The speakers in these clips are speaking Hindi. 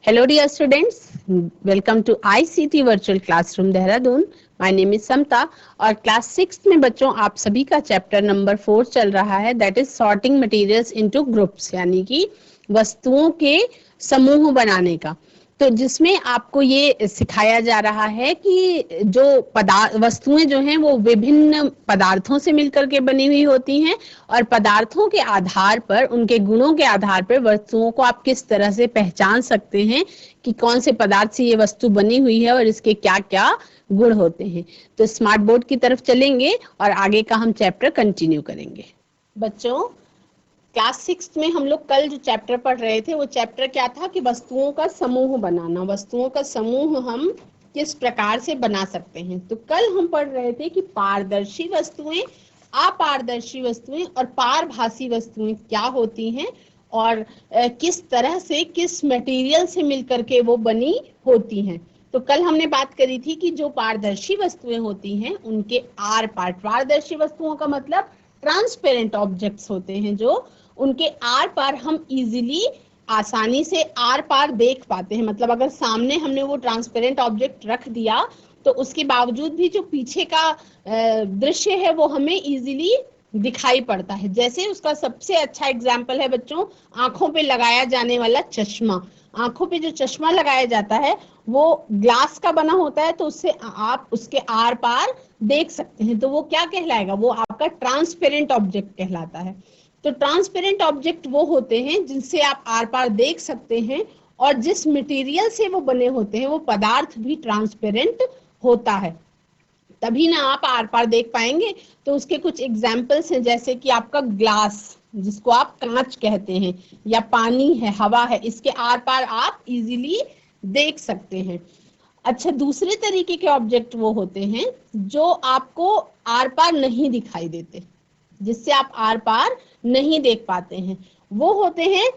Hello dear students, welcome to ICT Virtual Classroom Dehradun. My name is समता और क्लास 6 में बच्चों आप सभी का चैप्टर नंबर 4 चल रहा है, that is sorting materials into groups, यानी कि वस्तुओं के समूह बनाने का। तो जिसमें आपको ये सिखाया जा रहा है कि जो वस्तुएं जो हैं वो विभिन्न पदार्थों से मिलकर के बनी हुई होती हैं और पदार्थों के आधार पर, उनके गुणों के आधार पर वस्तुओं को आप किस तरह से पहचान सकते हैं कि कौन से पदार्थ से ये वस्तु बनी हुई है और इसके क्या क्या गुण होते हैं। तो स्मार्ट बोर्ड की तरफ चलेंगे और आगे का हम चैप्टर कंटिन्यू करेंगे। बच्चों, क्लास 6 में हम लोग कल जो चैप्टर पढ़ रहे थे वो चैप्टर क्या था कि वस्तुओं का समूह बनाना। वस्तुओं का समूह हम किस प्रकार से बना सकते हैं। तो कल हम पढ़ रहे थे कि पारदर्शी वस्तुएं, अपारदर्शी वस्तुएं और पारभासी वस्तुएं क्या होती हैं और किस तरह से, किस मटेरियल से मिलकर के वो बनी होती हैं। तो कल हमने बात करी थी कि जो पारदर्शी वस्तुएं होती हैं उनके आर पार, पारदर्शी वस्तुओं का मतलब ट्रांसपेरेंट ऑब्जेक्ट्स होते हैं, जो उनके आर पार हम इजीली, आसानी से आर पार देख पाते हैं। मतलब अगर सामने हमने वो ट्रांसपेरेंट ऑब्जेक्ट रख दिया तो उसके बावजूद भी जो पीछे का दृश्य है वो हमें इजीली दिखाई पड़ता है। जैसे उसका सबसे अच्छा एग्जाम्पल है बच्चों, आंखों पे लगाया जाने वाला चश्मा। आंखों पे जो चश्मा लगाया जाता है वो ग्लास का बना होता है, तो उससे आप उसके आर पार देख सकते हैं। तो वो क्या कहलाएगा? वो आपका ट्रांसपेरेंट ऑब्जेक्ट कहलाता है। तो ट्रांसपेरेंट ऑब्जेक्ट वो होते हैं जिनसे आप आर पार देख सकते हैं और जिस मटेरियल से वो बने होते हैं वो पदार्थ भी ट्रांसपेरेंट होता है, तभी ना आप आर पार देख पाएंगे। तो उसके कुछ एग्जाम्पल्स हैं, जैसे कि आपका ग्लास, जिसको आप कांच कहते हैं, या पानी है, हवा है, इसके आर पार आप इजीली देख सकते हैं। अच्छा, दूसरे तरीके के ऑब्जेक्ट वो होते हैं जो आपको आर पार नहीं दिखाई देते, जिससे आप आर पार नहीं देख पाते हैं, वो होते हैं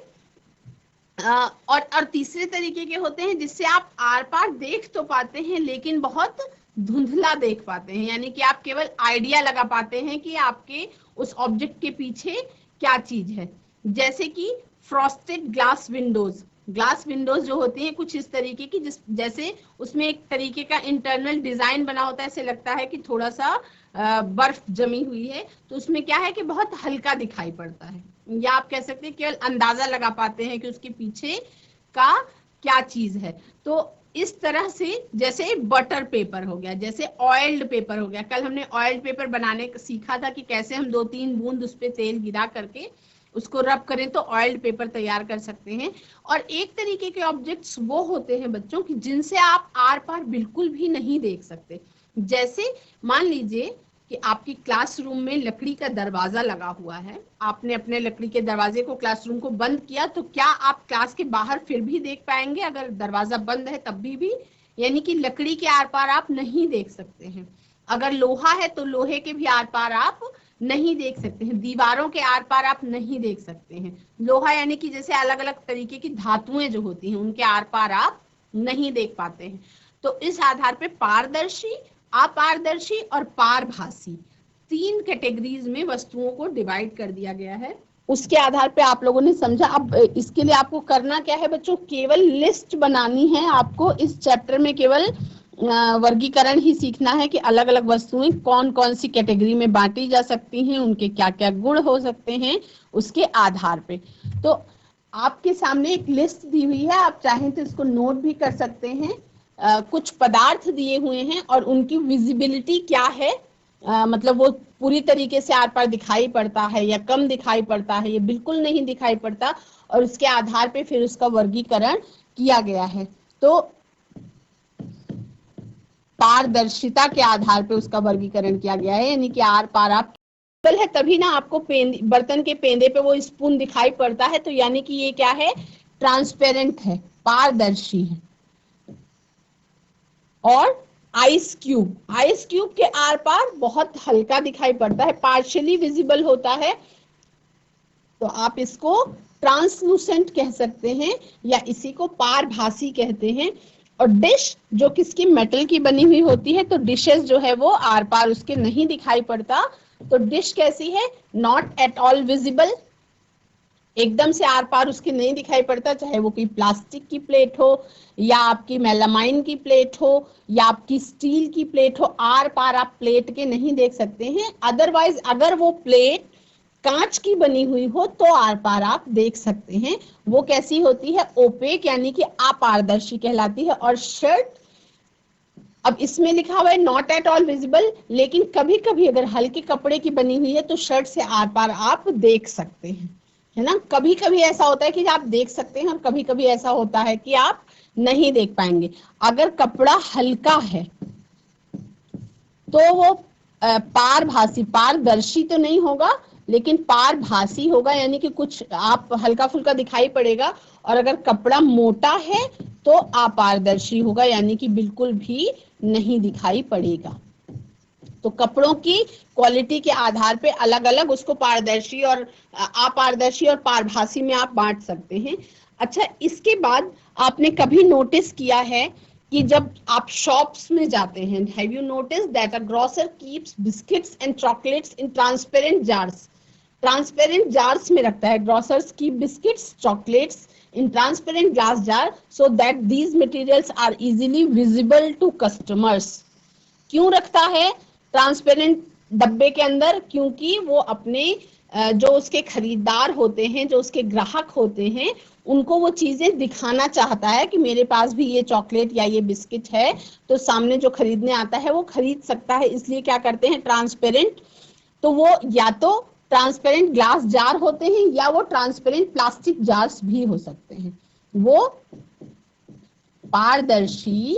और तीसरे तरीके के होते हैं जिससे आप आर पार देख तो पाते हैं लेकिन बहुत धुंधला देख पाते हैं, यानी कि आप केवल आइडिया लगा पाते हैं कि आपके उस ऑब्जेक्ट के पीछे क्या चीज है। जैसे कि frosted glass Windows. Glass Windows जो होती हैं कुछ इस तरीके की, जैसे उसमें एक तरीके का इंटरनल डिजाइन बना होता है, ऐसे लगता है कि थोड़ा सा बर्फ जमी हुई है, तो उसमें क्या है कि बहुत हल्का दिखाई पड़ता है, या आप कह सकते हैं केवल अंदाजा लगा पाते हैं कि उसके पीछे का क्या चीज है। तो इस तरह से, जैसे बटर पेपर हो गया, जैसे ऑयल्ड पेपर हो गया। कल हमने ऑयल्ड पेपर बनाने सीखा था कि कैसे हम 2-3 बूंद उस पर तेल गिरा करके उसको रब करें तो ऑयल्ड पेपर तैयार कर सकते हैं। और एक तरीके के ऑब्जेक्ट्स वो होते हैं बच्चों कि जिनसे आप आर पार बिल्कुल भी नहीं देख सकते। जैसे मान लीजिए कि आपकी क्लासरूम में लकड़ी का दरवाजा लगा हुआ है, आपने अपने लकड़ी के दरवाजे को, क्लासरूम को बंद किया, तो क्या आप क्लास के बाहर फिर भी देख पाएंगे अगर दरवाजा बंद है तब भी? यानी कि लकड़ी के आर पार आप नहीं देख सकते हैं। अगर लोहा है तो लोहे के भी आर पार आप नहीं देख सकते हैं, दीवारों के आर पार आप नहीं देख सकते हैं। लोहा यानी कि जैसे अलग अलग तरीके की धातुएं जो होती हैं उनके आर पार आप नहीं देख पाते हैं। तो इस आधार पर पारदर्शी, अपारदर्शी और पारभासी 3 कैटेगरीज में वस्तुओं को डिवाइड कर दिया गया है। उसके आधार पे आप लोगों ने समझा। अब इसके लिए आपको करना क्या है बच्चों? केवल लिस्ट बनानी है आपको। इस चैप्टर में केवल वर्गीकरण ही सीखना है कि अलग अलग वस्तुएं कौन कौन सी कैटेगरी में बांटी जा सकती हैं, उनके क्या क्या गुण हो सकते हैं उसके आधार पे। तो आपके सामने एक लिस्ट दी हुई है, आप चाहें तो इसको नोट भी कर सकते हैं। कुछ पदार्थ दिए हुए हैं और उनकी विजिबिलिटी क्या है, मतलब वो पूरी तरीके से आर पार दिखाई पड़ता है या कम दिखाई पड़ता है या बिल्कुल नहीं दिखाई पड़ता, और उसके आधार पे फिर उसका वर्गीकरण किया गया है। तो पारदर्शिता के आधार पे उसका वर्गीकरण किया गया है, यानी कि आर पार आप है तभी ना आपको बर्तन के पेंदे पे वो स्पून दिखाई पड़ता है, तो यानी कि ये क्या है? ट्रांसपेरेंट है, पारदर्शी है। और आइस क्यूब, आइस क्यूब के आर पार बहुत हल्का दिखाई पड़ता है, पार्शियली विजिबल होता है, तो आप इसको ट्रांसलूसेंट कह सकते हैं या इसी को पारभासी कहते हैं। और डिश जो किसकी, मेटल की बनी हुई होती है, तो डिशेस जो है वो आर पार उसके नहीं दिखाई पड़ता, तो डिश कैसी है? Not at all visible. एकदम से आर पार उसके नहीं दिखाई पड़ता, चाहे वो कोई प्लास्टिक की प्लेट हो या आपकी मेलामाइन की प्लेट हो या आपकी स्टील की प्लेट हो, आर पार आप प्लेट के नहीं देख सकते हैं। अदरवाइज अगर वो प्लेट कांच की बनी हुई हो तो आर पार आप देख सकते हैं। वो कैसी होती है? ओपेक, यानी कि अपारदर्शी कहलाती है। और शर्ट, अब इसमें लिखा हुआ है नॉट एट ऑल विजिबल, लेकिन कभी कभी अगर हल्के कपड़े की बनी हुई है तो शर्ट से आर पार आप देख सकते हैं, है ना। कभी कभी ऐसा होता है कि आप देख सकते हैं और कभी कभी ऐसा होता है कि आप नहीं देख पाएंगे। अगर कपड़ा हल्का है तो वो पारभासी, पारदर्शी तो नहीं होगा लेकिन पारभासी होगा, यानी कि कुछ आप हल्का फुल्का दिखाई पड़ेगा। और अगर कपड़ा मोटा है तो अपारदर्शी होगा, यानी कि बिल्कुल भी नहीं दिखाई पड़ेगा। तो कपड़ों की क्वालिटी के आधार पे अलग अलग उसको पारदर्शी और अपारदर्शी और पारभासी में आप बांट सकते हैं। अच्छा, इसके बाद आपने कभी नोटिस किया है कि जब आप शॉप्स में जाते हैं, have you notice that a grocer keeps biscuits and chocolates in transparent jars? Transparent jars में रखता है। Grocers keep biscuits, chocolates in transparent glass jar so that these materials are easily visible to customers. क्यों रखता है ट्रांसपेरेंट डब्बे के अंदर? क्योंकि वो अपने जो उसके खरीदार होते हैं, जो उसके ग्राहक होते हैं, उनको वो चीजें दिखाना चाहता है कि मेरे पास भी ये चॉकलेट या ये बिस्किट है, तो सामने जो खरीदने आता है वो खरीद सकता है। इसलिए क्या करते हैं? ट्रांसपेरेंट। तो वो या तो ट्रांसपेरेंट ग्लास जार होते हैं या वो ट्रांसपेरेंट प्लास्टिक जार्स भी हो सकते हैं। वो पारदर्शी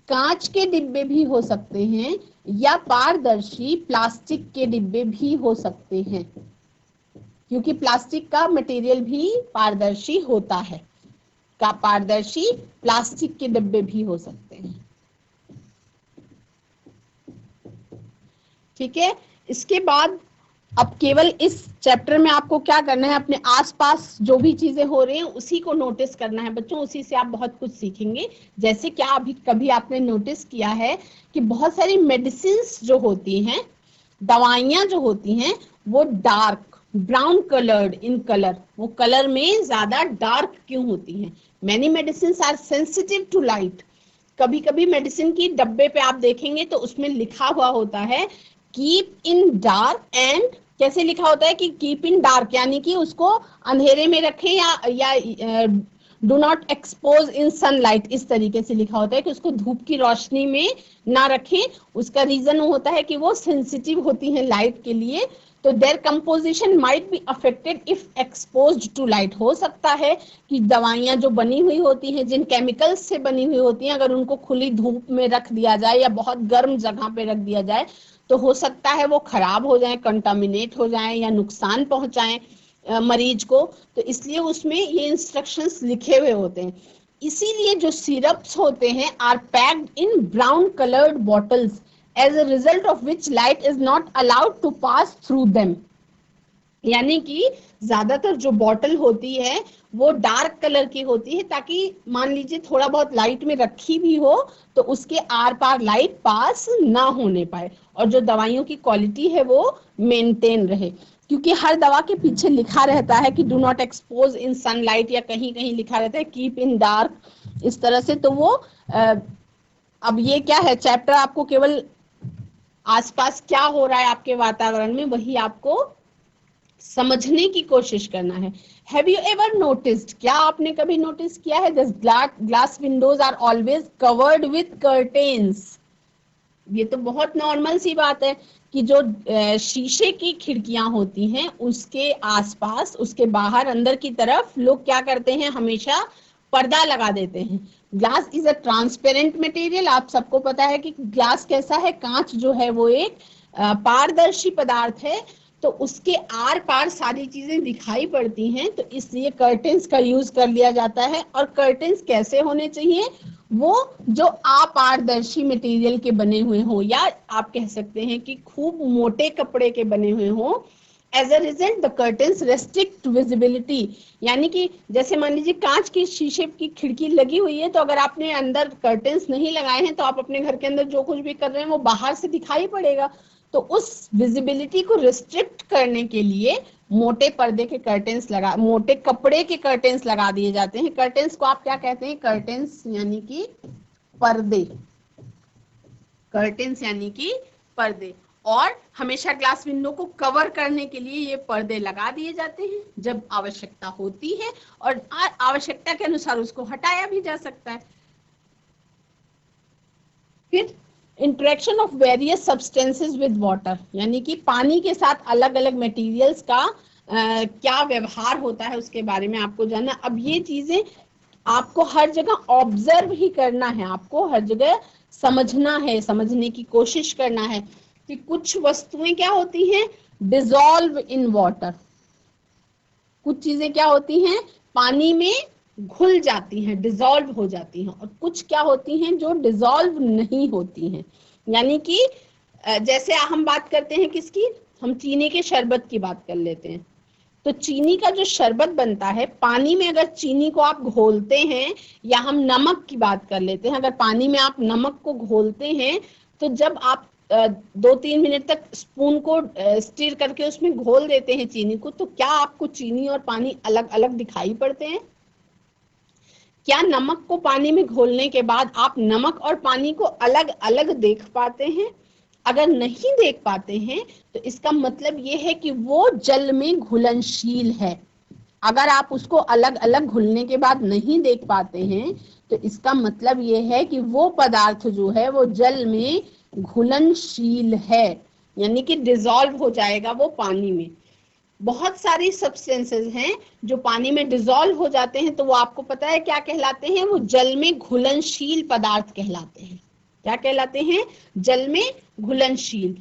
कांच के डिब्बे भी हो सकते हैं या पारदर्शी प्लास्टिक के डिब्बे भी हो सकते हैं, क्योंकि प्लास्टिक का मटेरियल भी पारदर्शी होता है। का पारदर्शी प्लास्टिक के डिब्बे भी हो सकते हैं। ठीक है। इसके बाद अब केवल इस चैप्टर में आपको क्या करना है, अपने आसपास जो भी चीजें हो रही हैं उसी को नोटिस करना है बच्चों। उसी से आप बहुत कुछ सीखेंगे। जैसे क्या अभी कभी आपने नोटिस किया है कि बहुत सारी मेडिसिन्स जो होती हैं, दवाइयां जो होती हैं, वो dark brown coloured in colour, वो कलर में ज्यादा डार्क क्यों होती हैं? Many medicines are sensitive to light. कभी कभी मेडिसिन की डब्बे पे आप देखेंगे तो उसमें लिखा हुआ होता है कीप इन डार्क एंड, कैसे लिखा होता है कि कीप इन डार्क, यानी कि उसको अंधेरे में रखें या do not expose in sunlight, इस तरीके से लिखा होता है कि उसको धूप की रोशनी में ना रखें। उसका रीजन होता है कि वो सेंसिटिव होती हैं लाइट के लिए, तो their composition might be affected if exposed to light. हो सकता है कि दवाइयां जो बनी हुई होती हैं, जिन केमिकल्स से बनी हुई होती हैं, अगर उनको खुली धूप में रख दिया जाए या बहुत गर्म जगह पे रख दिया जाए तो हो सकता है वो खराब हो जाए, कंटामिनेट हो जाए या नुकसान पहुंचाएं मरीज को। तो इसलिए उसमें ये इंस्ट्रक्शंस लिखे हुए होते हैं। इसीलिए जो सिरप्स होते हैं are packed in brown coloured bottles as a result of which light is not allowed to pass through them। यानी कि ज्यादातर जो बॉटल होती है वो डार्क कलर की होती है, ताकि मान लीजिए थोड़ा बहुत लाइट में रखी भी हो तो उसके आर पार लाइट पास ना होने पाए और जो दवाइयों की क्वालिटी है वो मेंटेन रहे। क्योंकि हर दवा के पीछे लिखा रहता है कि do not expose in sunlight, या कहीं कहीं लिखा रहता है कीप इन डार्क, इस तरह से। तो वो अब ये क्या है, चैप्टर आपको केवल आसपास क्या हो रहा है आपके वातावरण में वही आपको समझने की कोशिश करना है। हैव यू एवर नोटिस्ड, क्या आपने कभी नोटिस किया है this glass windows are always covered with curtains? ये तो बहुत नॉर्मल सी बात है कि जो शीशे की खिड़कियां होती हैं उसके आसपास, उसके बाहर अंदर की तरफ लोग क्या करते हैं, हमेशा पर्दा लगा देते हैं। Glass is a transparent material. आप सबको पता है कि ग्लास कैसा है, कांच जो है वो एक पारदर्शी पदार्थ है, तो उसके आर पार सारी चीजें दिखाई पड़ती हैं, तो इसलिए कर्टेन्स का यूज कर लिया जाता है। और कर्टेन्स कैसे होने चाहिए? वो जो अपारदर्शी मटेरियल के बने हुए हो, या आप कह सकते हैं कि खूब मोटे कपड़े के बने हुए हो। As a result the curtains restrict visibility, यानी कि जैसे मान लीजिए कांच की शीशे की खिड़की लगी हुई है, तो अगर आपने अंदर कर्टेन्स नहीं लगाए हैं तो आप अपने घर के अंदर जो कुछ भी कर रहे हैं वो बाहर से दिखाई पड़ेगा। तो उस विजिबिलिटी को रिस्ट्रिक्ट करने के लिए मोटे पर्दे के कर्टेन्स लगा, मोटे कपड़े के कर्टेन्स लगा दिए जाते हैं। कर्टेन्स को आप क्या कहते हैं? कर्टेन्स यानी कि पर्दे, कर्टेन्स यानी कि पर्दे। और हमेशा ग्लास विंडो को कवर करने के लिए ये पर्दे लगा दिए जाते हैं जब आवश्यकता होती है, और आवश्यकता के अनुसार उसको हटाया भी जा सकता है। फिर interaction of various substances with water, यानी कि पानी के साथ अलग अलग मटेरियल्स का क्या व्यवहार होता है उसके बारे में आपको जानना। अब ये चीजें आपको हर जगह ऑब्जर्व ही करना है, आपको हर जगह समझना है, समझने की कोशिश करना है कि कुछ वस्तुएं क्या होती हैं? Dissolve in water. कुछ चीजें क्या होती हैं? पानी में घुल जाती हैं, डिसॉल्व हो जाती हैं, और कुछ क्या होती हैं जो डिसॉल्व नहीं होती हैं। यानी कि जैसे हम बात करते हैं किसकी? हम चीनी के शरबत की बात कर लेते हैं। तो चीनी का जो शरबत बनता है, पानी में अगर चीनी को आप घोलते हैं, या हम नमक की बात कर लेते हैं, अगर पानी में आप नमक को घोलते हैं, तो जब आप 2-3 मिनट तक स्पून को स्टीर करके उसमें घोल देते हैं चीनी को, तो क्या आपको चीनी और पानी अलग अलग दिखाई पड़ते हैं? क्या नमक को पानी में घोलने के बाद आप नमक और पानी को अलग अलग देख पाते हैं? अगर नहीं देख पाते हैं तो इसका मतलब ये है कि वो जल में घुलनशील है। अगर आप उसको अलग अलग घुलने के बाद नहीं देख पाते हैं तो इसका मतलब ये है कि वो पदार्थ जो है वो जल में घुलनशील है, यानी कि डिसॉल्व हो जाएगा वो पानी में। बहुत सारी सब्सटेंसेस हैं जो पानी में डिसॉल्व हो जाते हैं, तो वो आपको पता है क्या कहलाते हैं? वो जल में घुलनशील पदार्थ कहलाते हैं। क्या कहलाते हैं? जल में घुलनशील।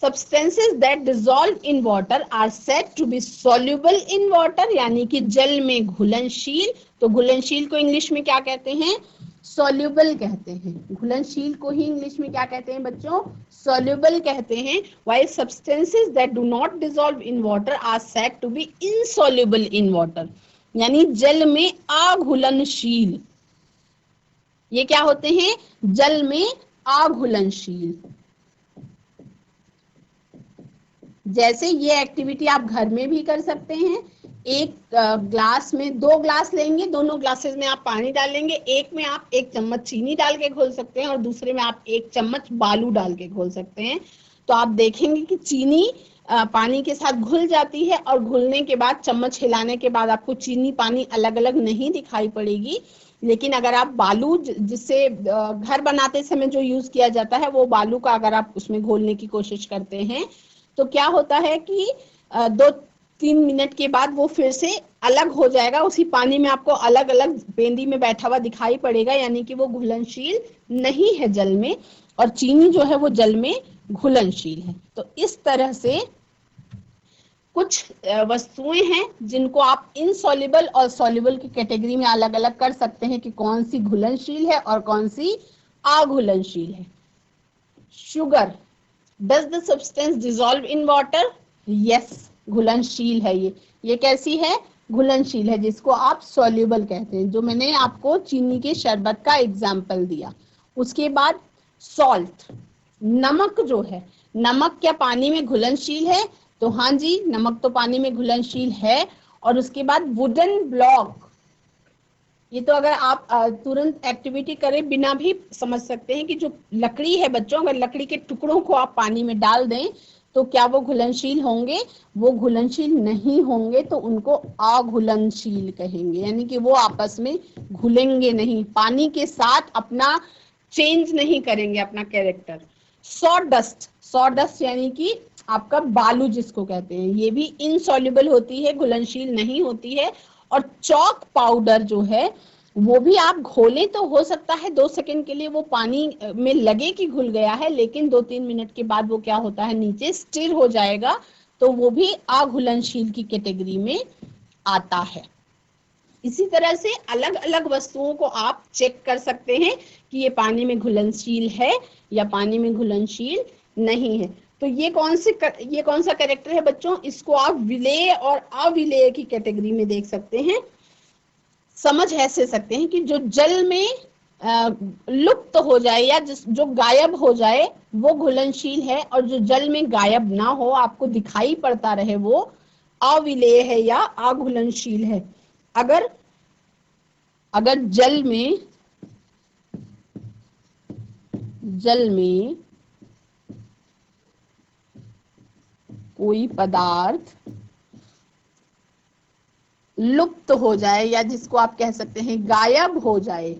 Substances that dissolve in water are said to be soluble in water, यानी कि जल में घुलनशील। तो घुलनशील को इंग्लिश में क्या कहते हैं? soluble कहते हैं। घुलनशील को ही इंग्लिश में क्या कहते हैं बच्चों? soluble कहते हैं। While substances that do not dissolve in water are said to be insoluble in water, यानी जल में अघुलनशील। ये क्या होते हैं? जल में अघुलनशील। जैसे ये एक्टिविटी आप घर में भी कर सकते हैं। एक ग्लास में 2 ग्लास लेंगे, दोनों ग्लासेस में आप पानी डालेंगे, एक में आप 1 चम्मच चीनी डाल के घोल सकते हैं और दूसरे में आप 1 चम्मच बालू डाल के घोल सकते हैं। तो आप देखेंगे कि चीनी पानी के साथ घुल जाती है, और घुलने के बाद चम्मच हिलाने के बाद आपको चीनी पानी अलग अलग नहीं दिखाई पड़ेगी। लेकिन अगर आप बालू, जिससे घर बनाते समय जो यूज किया जाता है, वो बालू का अगर आप उसमें घोलने की कोशिश करते हैं तो क्या होता है कि 2-3 मिनट के बाद वो फिर से अलग हो जाएगा, उसी पानी में आपको अलग अलग पेंदी में बैठा हुआ दिखाई पड़ेगा, यानी कि वो घुलनशील नहीं है जल में, और चीनी जो है वो जल में घुलनशील है। तो इस तरह से कुछ वस्तुएं हैं जिनको आप इनसॉल्युबल और सॉल्युबल की कैटेगरी में अलग अलग कर सकते हैं कि कौन सी घुलनशील है और कौन सी अघुलनशील है। Sugar, Does the substance dissolve in water? Yes, घुलनशील है ये कैसी है? घुलनशील है, जिसको आप soluble कहते हैं, जो मैंने आपको चीनी के शरबत का एग्जाम्पल दिया। उसके बाद सॉल्ट, नमक जो है, नमक क्या पानी में घुलनशील है? तो हाँ जी, नमक तो पानी में घुलनशील है। और उसके बाद वुडन ब्लॉक, ये तो अगर आप तुरंत एक्टिविटी करें बिना भी समझ सकते हैं कि जो लकड़ी है बच्चों, अगर लकड़ी के टुकड़ों को आप पानी में डाल दें तो क्या वो घुलनशील होंगे? वो घुलनशील नहीं होंगे, तो उनको अघुलनशील कहेंगे, यानी कि वो आपस में घुलेंगे नहीं, पानी के साथ अपना चेंज नहीं करेंगे अपना कैरेक्टर। सॉडस्ट, सॉडस्ट यानी कि आपका बालू जिसको कहते हैं, ये भी इनसॉल्युबल होती है, घुलनशील नहीं होती है। और चॉक पाउडर जो है वो भी आप घोलें तो हो सकता है 2 सेकंड के लिए वो पानी में लगे कि घुल गया है, लेकिन 2-3 मिनट के बाद वो क्या होता है? नीचे स्टिर हो जाएगा, तो वो भी अघुलनशील की कैटेगरी में आता है। इसी तरह से अलग अलग वस्तुओं को आप चेक कर सकते हैं कि ये पानी में घुलनशील है या पानी में घुलनशील नहीं है। तो ये कौन सा कैरेक्टर है बच्चों? इसको आप विलेय और अविलेय की कैटेगरी में देख सकते हैं। समझ ऐसे सकते हैं कि जो जल में लुप्त हो जाए या जो गायब हो जाए वो घुलनशील है, और जो जल में गायब ना हो, आपको दिखाई पड़ता रहे, वो अविलेय है या अघुलनशील है। अगर अगर जल में कोई पदार्थ लुप्त हो जाए, या जिसको आप कह सकते हैं गायब हो जाए,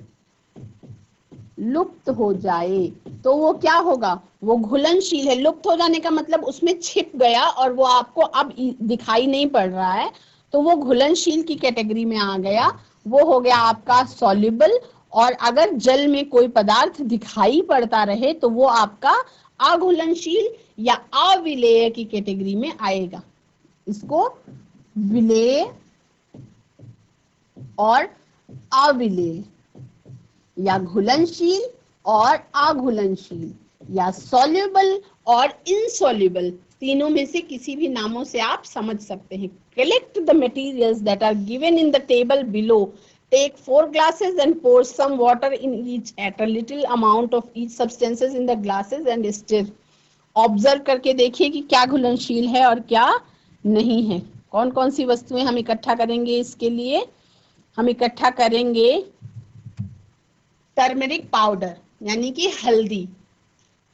लुप्त हो जाए, तो वो क्या होगा, वो घुलनशील है। लुप्त हो जाने का मतलब उसमें छिप गया और वो आपको अब दिखाई नहीं पड़ रहा है, तो वो घुलनशील की कैटेगरी में आ गया, वो हो गया आपका सॉल्युबल। और अगर जल में कोई पदार्थ दिखाई पड़ता रहे तो वो आपका अघुलनशील या अविलेय की कैटेगरी में आएगा। इसको विलेय और अविलेय, या घुलनशील और अघुलनशील, या सॉल्युबल और इनसॉल्युबल, तीनों में से किसी भी नामों से आप समझ सकते हैं। Collect the materials that are given in the table below, take 4 glasses and pour some water in each, add a little amount of each substances in the glasses and stir. Observe करके देखिए कि क्या घुलनशील है और क्या नहीं है। कौन कौन सी वस्तुएं हम इकट्ठा करेंगे, इसके लिए हम इकट्ठा करेंगे टर्मरिक पाउडर यानी कि हल्दी।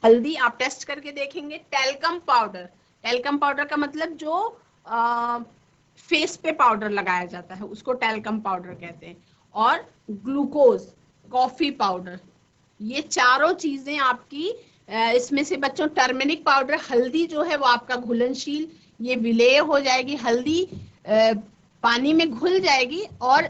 हल्दी आप टेस्ट करके देखेंगे। टेल्कम पाउडर, टेल्कम पाउडर का मतलब जो फेस पे पाउडर लगाया जाता है उसको टेल्कम पाउडर कहते हैं। और ग्लूकोज, कॉफी पाउडर, ये चारों चीजें आपकी इसमें से बच्चों टर्मरिक पाउडर, हल्दी जो है वो आपका घुलनशील, ये विलेय हो जाएगी। हल्दी पानी में घुल जाएगी और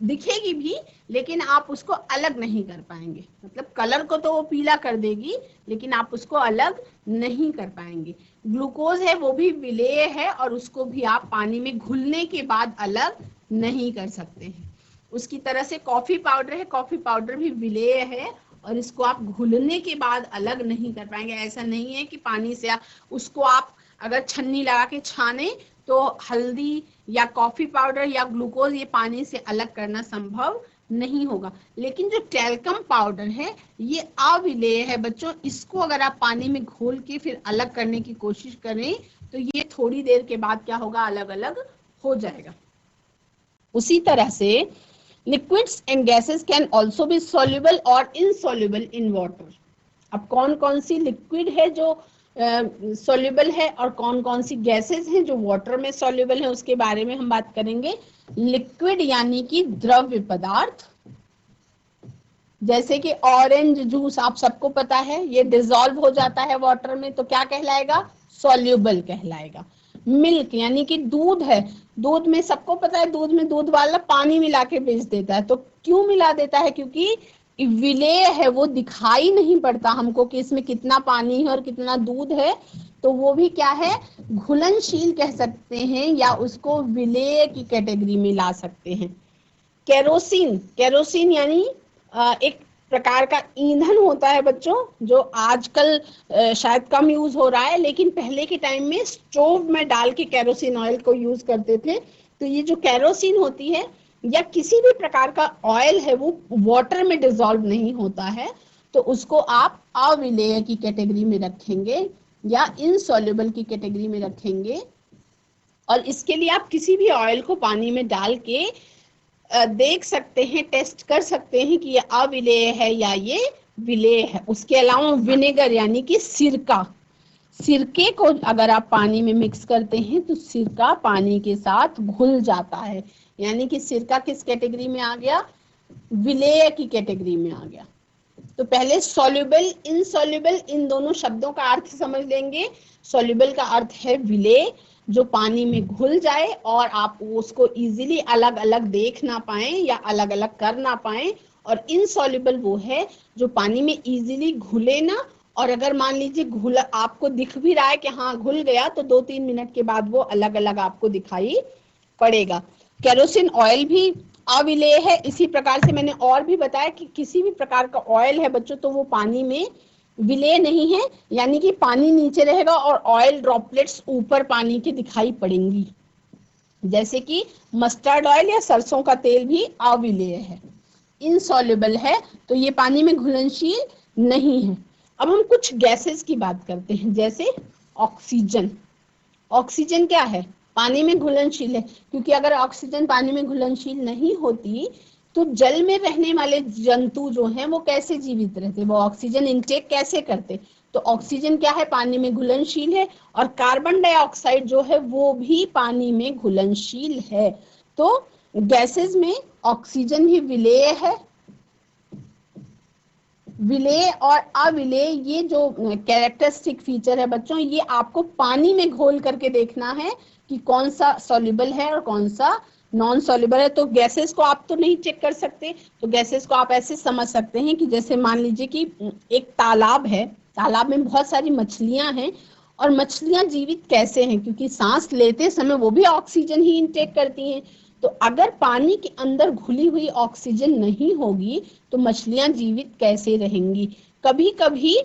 दिखेगी भी, लेकिन आप उसको अलग नहीं कर पाएंगे, मतलब कलर को तो वो पीला कर देगी लेकिन आप उसको अलग नहीं कर पाएंगे। ग्लूकोज है वो भी विलेय है और उसको भी आप पानी में घुलने के बाद अलग नहीं कर सकते हैं। उसकी तरह से कॉफी पाउडर है, कॉफी पाउडर भी विलेय है और इसको आप घुलने के बाद अलग नहीं कर पाएंगे। ऐसा नहीं है कि पानी से उसको आप अगर छन्नी लगा के छाने तो हल्दी या कॉफी पाउडर या ग्लूकोज ये पानी से अलग करना संभव नहीं होगा। लेकिन जो टेल्कम पाउडर है ये अविलेय है बच्चों, इसको अगर आप पानी में घोल के फिर अलग करने की कोशिश करें तो ये थोड़ी देर के बाद क्या होगा, अलग अलग हो जाएगा। उसी तरह से liquids and gases can also be soluble और इनसॉल्युबल इन वाटर। अब कौन कौन सी लिक्विड है जो सॉल्युबल है और कौन कौन सी गैसेस हैं जो वाटर में सॉल्युबल है, उसके बारे में हम बात करेंगे। लिक्विड यानी कि द्रव्य पदार्थ, जैसे कि ऑरेंज जूस आप सबको पता है ये डिसॉल्व हो जाता है वाटर में तो क्या कहलाएगा, सॉल्युबल कहलाएगा। मिल्क यानी कि दूध है, दूध में सबको पता है दूध में दूध वाला पानी मिला के बेच देता है, तो क्यों मिला देता है, क्योंकि विलेय है, वो दिखाई नहीं पड़ता हमको कि इसमें कितना पानी है और कितना दूध है, तो वो भी क्या है, घुलनशील कह सकते हैं या उसको विलेय की कैटेगरी में ला सकते हैं। केरोसिन, केरोसिन यानी एक प्रकार का ईंधन होता है बच्चों जो आजकल शायद कम यूज हो रहा है, लेकिन पहले के टाइम में स्टोव में डाल के केरोसिन ऑयल को यूज करते थे। तो ये जो केरोसिन होती है या किसी भी प्रकार का ऑयल है वो वाटर में डिसॉल्व नहीं होता है, तो उसको आप अविलेय की कैटेगरी में रखेंगे या इनसॉल्युबल की कैटेगरी में रखेंगे। और इसके लिए आप किसी भी ऑयल को पानी में डाल के देख सकते हैं, टेस्ट कर सकते हैं कि ये अविलेय है या ये विलेय है। उसके अलावा विनेगर यानी कि सिरका, सिरके को अगर आप पानी में मिक्स करते हैं तो सिरका पानी के साथ घुल जाता है, यानी कि सिरका किस कैटेगरी में आ गया, विलेय की कैटेगरी में आ गया। तो पहले सॉल्युबल इनसॉल्युबल इन दोनों शब्दों का अर्थ समझ लेंगे। सॉल्युबल का अर्थ है विलेय, जो पानी में घुल जाए और आप उसको इजीली अलग अलग देख ना पाए या अलग अलग कर ना पाए। और इनसॉल्युबल वो है जो पानी में इजीली घुले ना, और अगर मान लीजिए घुल आपको दिख भी रहा है कि हाँ घुल गया, तो 2-3 मिनट के बाद वो अलग अलग आपको दिखाई पड़ेगा। केरोसिन ऑयल भी अविलेय है। इसी प्रकार से मैंने और भी बताया कि किसी भी प्रकार का ऑयल है बच्चों तो वो पानी में विलेय नहीं है, यानी कि पानी नीचे रहेगा और ऑयल ड्रॉपलेट्स ऊपर पानी के दिखाई पड़ेंगी, जैसे कि मस्टर्ड ऑयल या सरसों का तेल भी अविलेय है, इनसॉल्युबल है, तो ये पानी में घुलनशील नहीं है। अब हम कुछ गैसेस की बात करते हैं, जैसे ऑक्सीजन। ऑक्सीजन क्या है, पानी में घुलनशील है, क्योंकि अगर ऑक्सीजन पानी में घुलनशील नहीं होती तो जल में रहने वाले जंतु जो हैं वो कैसे जीवित रहते, वो ऑक्सीजन इनटेक कैसे करते। तो ऑक्सीजन क्या है, पानी में घुलनशील है, और कार्बन डाइऑक्साइड जो है वो भी पानी में घुलनशील है। तो गैसेस में ऑक्सीजन ही विलेय है। विलेय और अविलेय ये जो कैरेक्टरिस्टिक फीचर है बच्चों, ये आपको पानी में घोल करके देखना है कि कौन सा सॉल्युबल है और कौन सा नॉन सॉल्युबल है। तो गैसेस को आप तो नहीं चेक कर सकते, तो गैसेस को आप ऐसे समझ सकते हैं कि जैसे मान लीजिए कि एक तालाब है, तालाब में बहुत सारी मछलियां हैं, और मछलियां जीवित कैसे हैं, क्योंकि सांस लेते समय वो भी ऑक्सीजन ही इनटेक करती हैं। तो अगर पानी के अंदर घुली हुई ऑक्सीजन नहीं होगी तो मछलियां जीवित कैसे रहेंगी। कभी कभी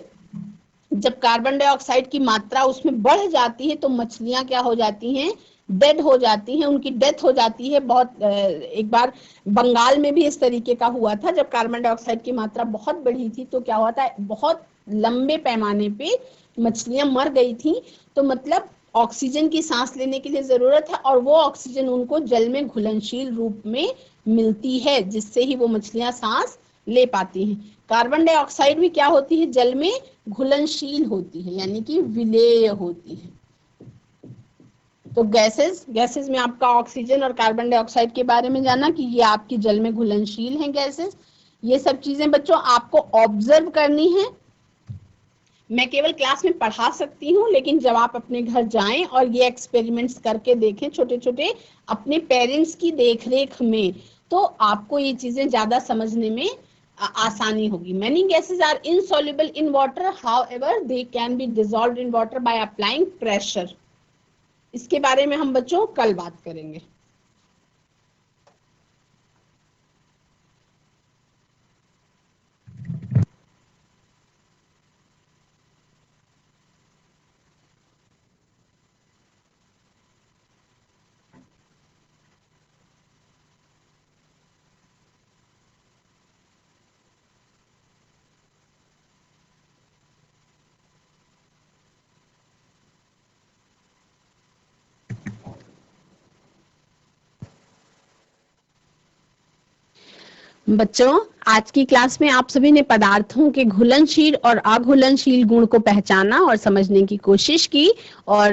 जब कार्बन डाइऑक्साइड की मात्रा उसमें बढ़ जाती है तो मछलियां क्या हो जाती हैं, डेड हो जाती हैं, उनकी डेथ हो जाती है। बहुत एक बार बंगाल में भी इस तरीके का हुआ था, जब कार्बन डाइऑक्साइड की मात्रा बहुत बढ़ी थी तो क्या हुआ था, बहुत लंबे पैमाने पे मछलियां मर गई थी। तो मतलब ऑक्सीजन की सांस लेने के लिए जरूरत है, और वो ऑक्सीजन उनको जल में घुलनशील रूप में मिलती है, जिससे ही वो मछलियां सांस ले पाती हैं। कार्बन डाइऑक्साइड भी क्या होती है, जल में घुलनशील होती है, यानी कि विलेय होती है। तो गैसेस में आपका ऑक्सीजन और कार्बन डाइऑक्साइड के बारे में जाना कि ये आपकी जल में घुलनशील हैं गैसेस। ये सब चीजें बच्चों आपको ऑब्जर्व करनी है। मैं केवल क्लास में पढ़ा सकती हूँ, लेकिन जब आप अपने घर जाएं और ये एक्सपेरिमेंट्स करके देखें छोटे छोटे अपने पेरेंट्स की देखरेख में, तो आपको ये चीजें ज्यादा समझने में आसानी होगी। Many gases are insoluble in water, however they can be dissolved in water by applying pressure. इसके बारे में हम बच्चों कल बात करेंगे। बच्चों आज की क्लास में आप सभी ने पदार्थों के घुलनशील और अघुलनशील गुण को पहचाना और समझने की कोशिश की, और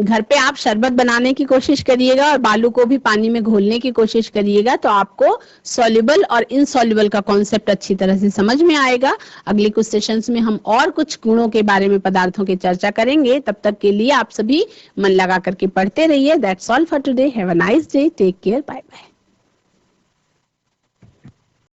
घर पे आप शरबत बनाने की कोशिश करिएगा और बालू को भी पानी में घोलने की कोशिश करिएगा, तो आपको सॉल्युबल और इनसॉल्युबल का कॉन्सेप्ट अच्छी तरह से समझ में आएगा। अगले कुछ सेशंस में हम और कुछ गुणों के बारे में पदार्थों की चर्चा करेंगे। तब तक के लिए आप सभी मन लगा करके पढ़ते रहिए। That's all for today. Have a nice day. Take care. Bye bye.